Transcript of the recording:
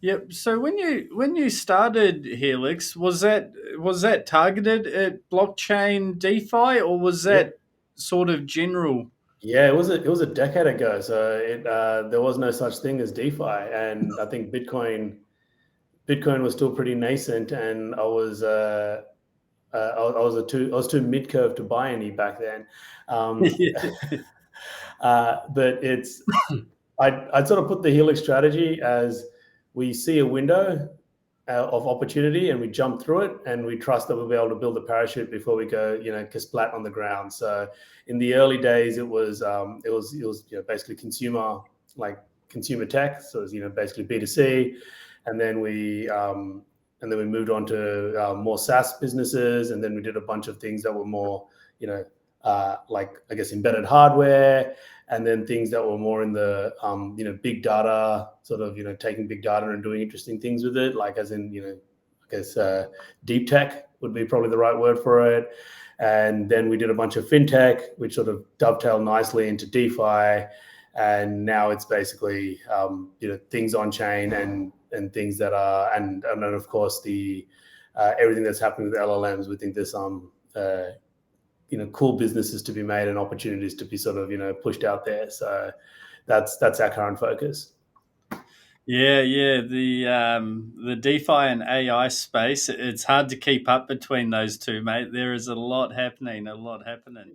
Yep. So when you started Helix, was that targeted at blockchain DeFi, or was Yeah, that sort of general? yeah, it was a decade ago. So there was no such thing as DeFi, and I think Bitcoin was still pretty nascent, and I was too mid curve to buy any back then. Um, but I'd sort of put the Helix strategy as we see a window of opportunity and we jump through it and we trust that we'll be able to build a parachute before we go, splat on the ground. So in the early days, it was basically like consumer tech. So it was basically B2C, and then we moved on to more SaaS businesses, and then we did a bunch of things that were more you know like I guess embedded hardware, and then things that were more in the big data, sort of taking big data and doing interesting things with it, like as in I guess deep tech would be probably the right word for it. And then we did a bunch of fintech, which sort of dovetailed nicely into DeFi, and now it's basically things on chain and things that are and then of course the everything that's happening with LLMs. We think there's some cool businesses to be made and opportunities to be sort of pushed out there. So that's our current focus. Yeah, yeah. The DeFi and AI space, it's hard to keep up between those two, mate. There is a lot happening, a lot happening.